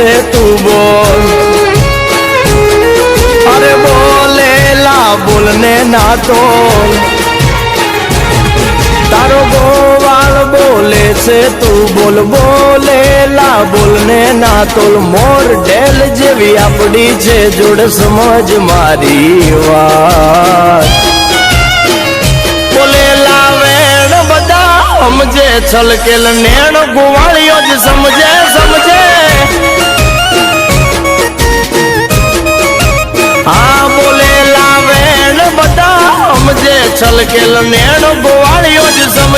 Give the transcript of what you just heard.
છે તું બોલ અરે બોલેલા બોલને ના તોલ તારો ગોવાળ બોલે છે તું બોલ બોલેલા બોલને ના તોલ મોર ઢેલ જેવી આપડી છે જોડ સમજ મારી વાત બોલેલા વેણ બધા સમજે છલકેલ નેણ ગોવાળીઓ જ સમજે સમજે હા બોલેલા વેણ બધા સમજે છલકેલ નેણ ગોવાળીઓ જ સમજે